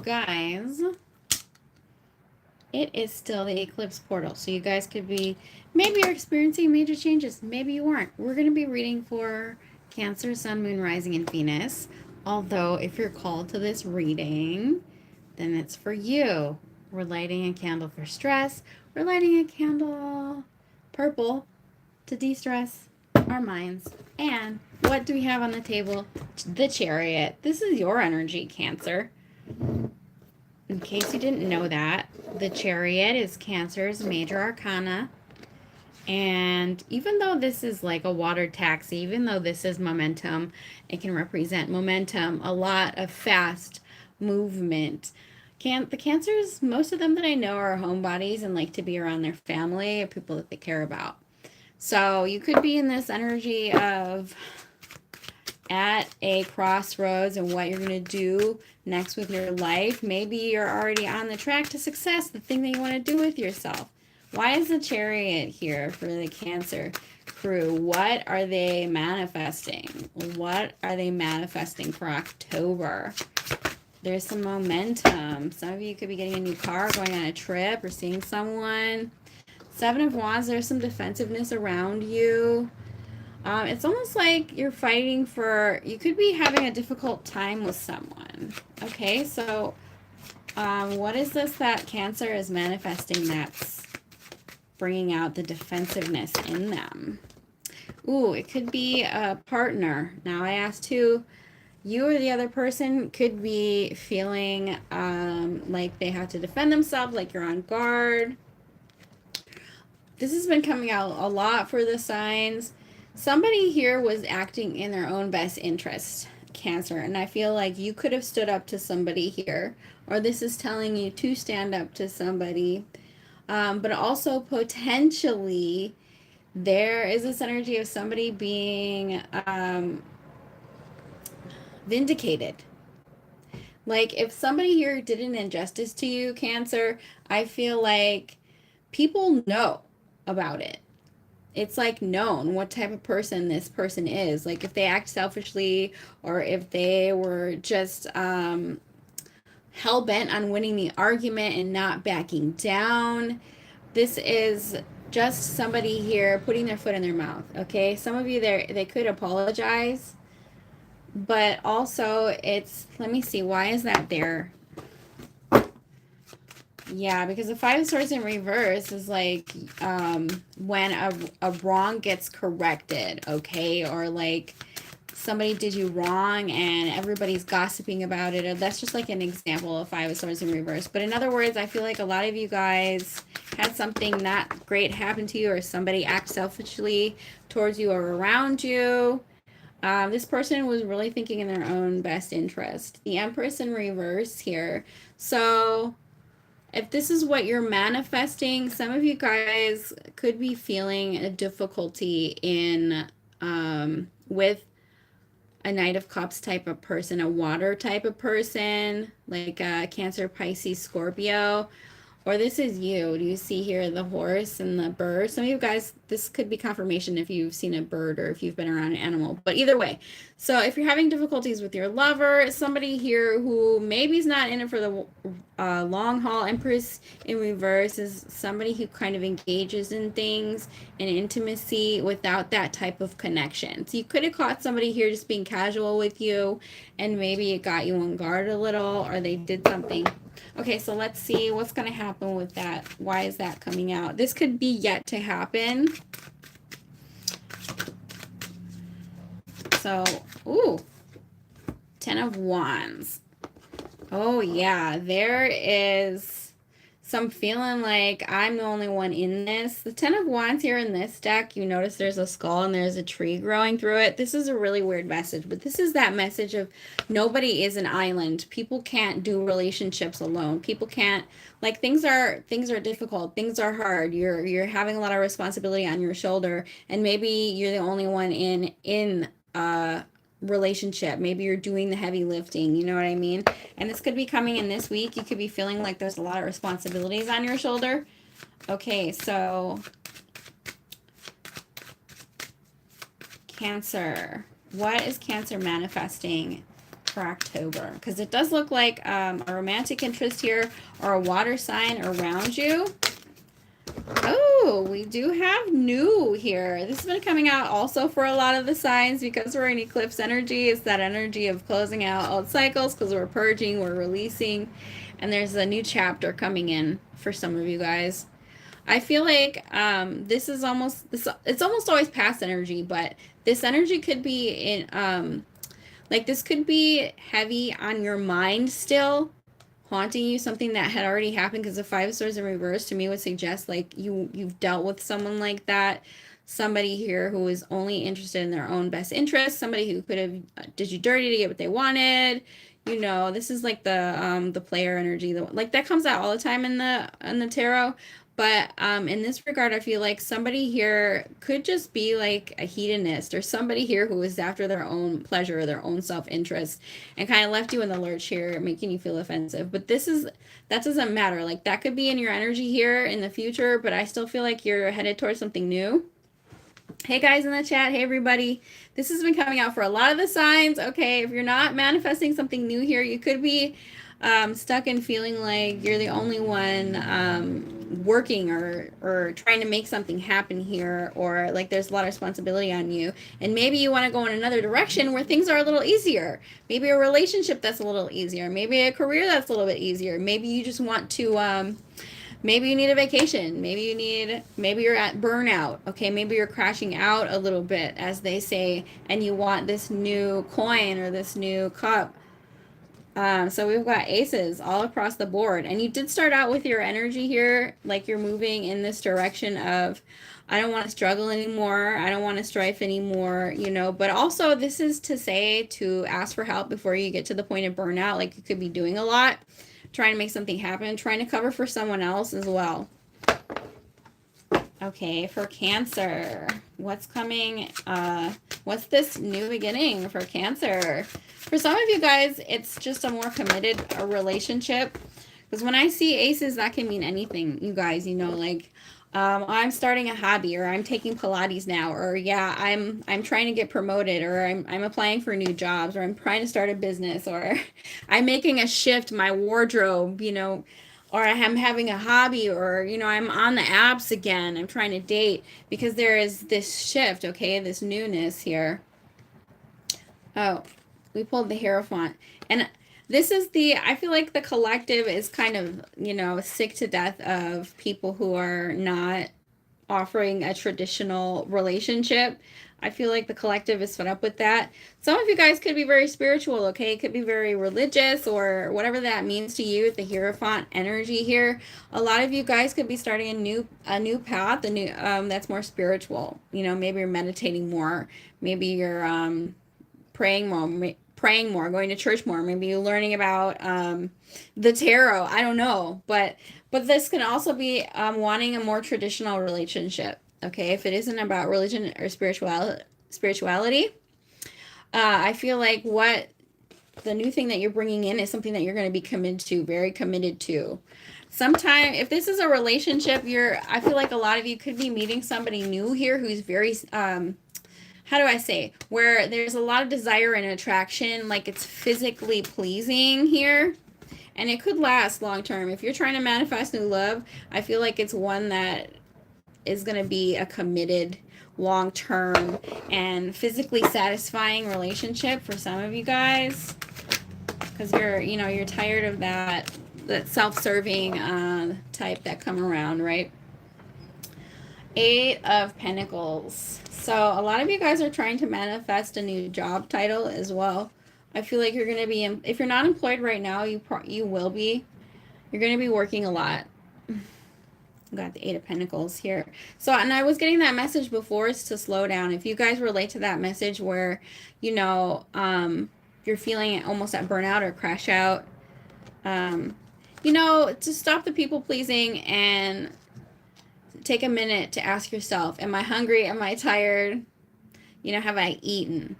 guys, it is still the eclipse portal. So you guys could be, maybe you're experiencing major changes. Maybe you aren't. We're going to be reading for Cancer, Sun, Moon, Rising, and Venus. Although, if you're called to this reading, then it's for you. We're lighting a candle for stress. We're lighting a candle purple to de-stress our minds. And what do we have on the table? The Chariot. This is your energy, Cancer. In case you didn't know that, the Chariot is Cancer's major arcana. And even though this is like a water taxi, even though this is momentum, it can represent momentum, a lot of fast movement. The Cancers, most of them that I know are homebodies and like to be around their family or people that they care about. So you could be in this energy of at a crossroads and what you're going to do next with your life. Maybe you're already on the track to success, the thing that you want to do with yourself. Why is the Chariot here for the Cancer crew? What are they manifesting? What are they manifesting for October? There's some momentum. Some of you could be getting a new car, going on a trip, or seeing someone. Seven of Wands, there's some defensiveness around you. It's almost like you're fighting for, you could be having a difficult time with someone. Okay, so what is this that Cancer is manifesting that's bringing out the defensiveness in them? Ooh, it could be a partner. Now I asked who. You or the other person could be feeling like they have to defend themselves, like you're on guard. This has been coming out a lot for the signs. Somebody here was acting in their own best interest, Cancer, and I feel like you could have stood up to somebody here, or this is telling you to stand up to somebody. But also potentially there is this energy of somebody being vindicated. Like if somebody here did an injustice to you, Cancer, I feel like people know about it. It's like known what type of person this person is. Like if they act selfishly or if they were just hell bent on winning the argument and not backing down. This is just somebody here putting their foot in their mouth. Okay, some of you there, they could apologize, but also it's, let me see, why is that there? Yeah, because the Five of Swords in reverse is like when a wrong gets corrected, okay? Or like somebody did you wrong and everybody's gossiping about it. Or that's just like an example of Five of Swords in reverse. But in other words, I feel like a lot of you guys had something not great happen to you or somebody act selfishly towards you or around you. This person was really thinking in their own best interest. The Empress in reverse here. So if this is what you're manifesting, some of you guys could be feeling a difficulty in with a Knight of Cups type of person, a water type of person, like a Cancer, Pisces, Scorpio. Or this is you. Do you see here the horse and the bird? Some of you guys, this could be confirmation if you've seen a bird or if you've been around an animal. But either way, so if you're having difficulties with your lover, somebody here who maybe is not in it for the long haul, Empress in reverse is somebody who kind of engages in things and intimacy without that type of connection. So you could have caught somebody here just being casual with you and maybe it got you on guard a little or they did something. Okay, so let's see what's going to happen with that. Why is that coming out? This could be yet to happen. So, ooh, Ten of Wands. Oh, yeah, there is some feeling like I'm the only one in this. The Ten of Wands here in this deck, you notice there's a skull and there's a tree growing through it. This is a really weird message, but this is that message of nobody is an island. People can't do relationships alone. People can't, like, things are difficult. Things are hard. You're having a lot of responsibility on your shoulder, and maybe you're the only one in relationship. Maybe you're doing the heavy lifting, you know what I mean? And this could be coming in this week. You could be feeling like there's a lot of responsibilities on your shoulder. Okay, so Cancer. What is Cancer manifesting for October, because it does look like a romantic interest here or a water sign around you. Oh, we do have new here. This has been coming out also for a lot of the signs because we're in eclipse energy. It's that energy of closing out old cycles because we're purging, we're releasing, and there's a new chapter coming in for some of you guys. I feel like this is almost this. It's almost always past energy, but this energy could be in like this could be heavy on your mind still, haunting you, something that had already happened, because the Five of Swords in reverse to me would suggest like you've dealt with someone like that, somebody here who is only interested in their own best interest, somebody who could have did you dirty to get what they wanted. You know, this is like the player energy, like that comes out all the time in the tarot. But in this regard, I feel like somebody here could just be like a hedonist, or somebody here who is after their own pleasure or their own self-interest and kind of left you in the lurch here, making you feel offensive. But that doesn't matter. Like that could be in your energy here in the future, but I still feel like you're headed towards something new. Hey guys in the chat, hey everybody. This has been coming out for a lot of the signs. Okay, if you're not manifesting something new here, you could be stuck in feeling like you're the only one working or trying to make something happen here, or like there's a lot of responsibility on you, and maybe you want to go in another direction where things are a little easier. Maybe a relationship that's a little easier, maybe a career that's a little bit easier, maybe you just want to maybe you need a vacation, maybe you're at burnout, okay, maybe you're crashing out a little bit, as they say, and you want this new coin or this new cup. So we've got aces all across the board, and you did start out with your energy here, like you're moving in this direction of, I don't want to struggle anymore, I don't want to strife anymore, you know, but also this is to say to ask for help before you get to the point of burnout. Like you could be doing a lot, trying to make something happen, trying to cover for someone else as well. Okay, for Cancer, what's coming? What's this new beginning for Cancer? For some of you guys, it's just a more committed relationship. Because when I see aces, that can mean anything, you guys. You know, like I'm starting a hobby, or I'm taking Pilates now, or yeah, I'm trying to get promoted, or I'm applying for new jobs, or I'm trying to start a business, or I'm making a shift my wardrobe, you know. Or I'm having a hobby, or, you know, I'm on the apps again. I'm trying to date, because there is this shift, okay, this newness here. Oh, we pulled the Hierophant. And this is I feel like the collective is kind of, you know, sick to death of people who are not offering a traditional relationship. I feel like the collective is fed up with that. Some of you guys could be very spiritual, okay? It could be very religious, or whatever that means to you, the Hierophant energy here. A lot of you guys could be starting a new path, that's more spiritual. You know, maybe you're meditating more, maybe you're praying more, going to church more, maybe you're learning about the tarot. I don't know, but this can also be wanting a more traditional relationship. Okay, if it isn't about religion or spirituality, I feel like what the new thing that you're bringing in is something that you're going to be committed to, very committed to. Sometime, if this is a relationship, I feel like a lot of you could be meeting somebody new here who's very, how do I say, where there's a lot of desire and attraction, like it's physically pleasing here. And it could last long term. If you're trying to manifest new love, I feel like it's one that is going to be a committed, long-term, and physically satisfying relationship for some of you guys, because you're tired of that self-serving type that come around, right? 8 of Pentacles. So a lot of you guys are trying to manifest a new job title as well. I feel like you're going to be, if you're not employed right now, you will be. You're going to be working a lot. Got the 8 of Pentacles here. So, and I was getting that message before, is to slow down. If you guys relate to that message where, you know, you're feeling almost at burnout or crash out, you know, to stop the people pleasing and take a minute to ask yourself, am I hungry? Am I tired? You know, have I eaten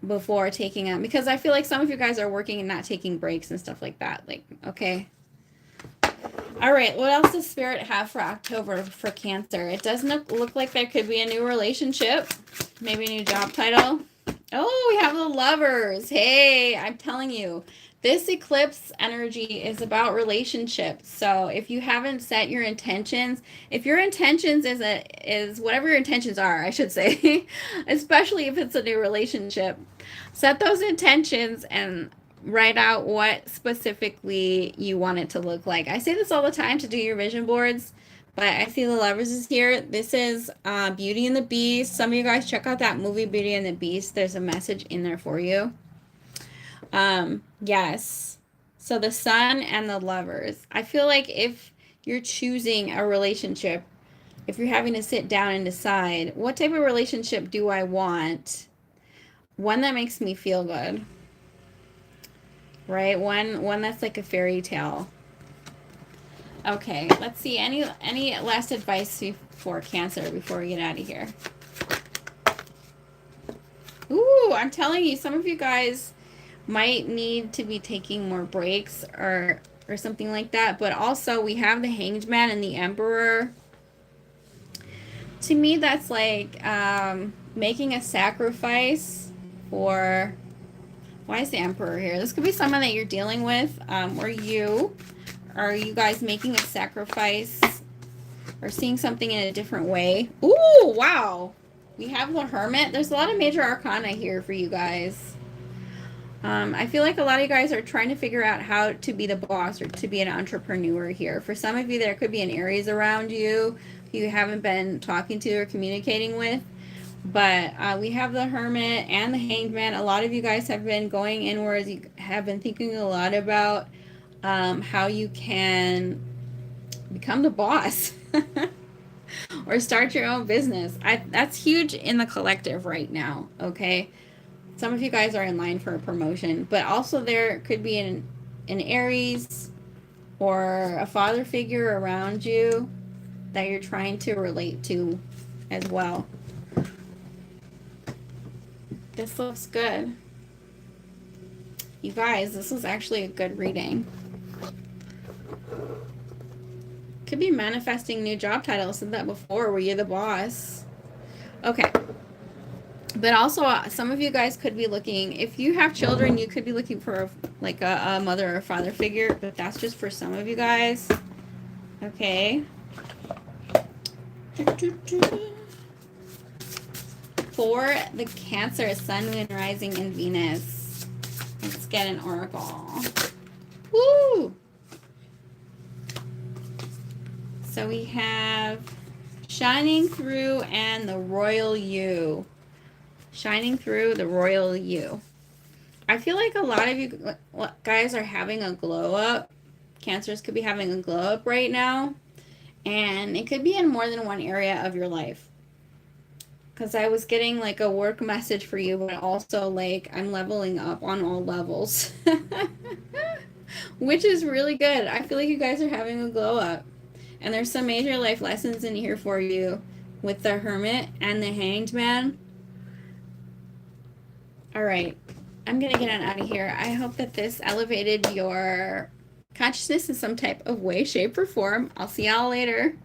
before taking up? Because I feel like some of you guys are working and not taking breaks and stuff like that. Like, okay. All right, what else does Spirit have for October for Cancer? It doesn't look like there could be a new relationship, maybe a new job title. Oh, we have the Lovers. Hey, I'm telling you, this eclipse energy is about relationships. So if you haven't set your intentions, if your intentions is whatever your intentions are, I should say, especially if it's a new relationship, set those intentions and write out what specifically you want it to look like. I say this all the time to do your vision boards. But I see the Lovers is here. This is Beauty and the Beast. Some of you guys check out that movie Beauty and the Beast. There's a message in there for you. Yes. So the Sun and the Lovers. I feel like if you're choosing a relationship, if you're having to sit down and decide what type of relationship do I want, one that makes me feel good, right? One that's like a fairy tale. Okay, let's see. Any last advice for Cancer before we get out of here? Ooh, I'm telling you, some of you guys might need to be taking more breaks or something like that. But also, we have the Hanged Man and the Emperor. To me, that's like making a sacrifice for. Why is the Emperor here? This could be someone that you're dealing with, or you. Are you guys making a sacrifice or seeing something in a different way? Ooh, wow. We have the Hermit. There's a lot of major arcana here for you guys. I feel like a lot of you guys are trying to figure out how to be the boss or to be an entrepreneur here. For some of you, there could be an Aries around you who you haven't been talking to or communicating with. But we have the Hermit and the Hanged Man. A lot of you guys have been going inwards. You have been thinking a lot about how you can become the boss or start your own business. That's huge in the collective right now, okay? Some of you guys are in line for a promotion, but also there could be an Aries or a father figure around you that you're trying to relate to as well. This looks good. You guys, this is actually a good reading. Could be manifesting new job title. I said that before, where you're the boss. Okay. But also, some of you guys could be looking, if you have children, you could be looking for like a mother or father figure, but that's just for some of you guys. Okay. For the Cancer, Sun, Moon, Rising, and Venus. Let's get an oracle. Woo! So we have Shining Through and the Royal You. Shining Through the Royal You. I feel like a lot of you guys are having a glow up. Cancers could be having a glow up right now. And it could be in more than one area of your life. Because I was getting like a work message for you, but also like I'm leveling up on all levels. Which is really good. I feel like you guys are having a glow up. And there's some major life lessons in here for you with the Hermit and the Hanged Man. All right. I'm going to get on out of here. I hope that this elevated your consciousness in some type of way, shape, or form. I'll see y'all later.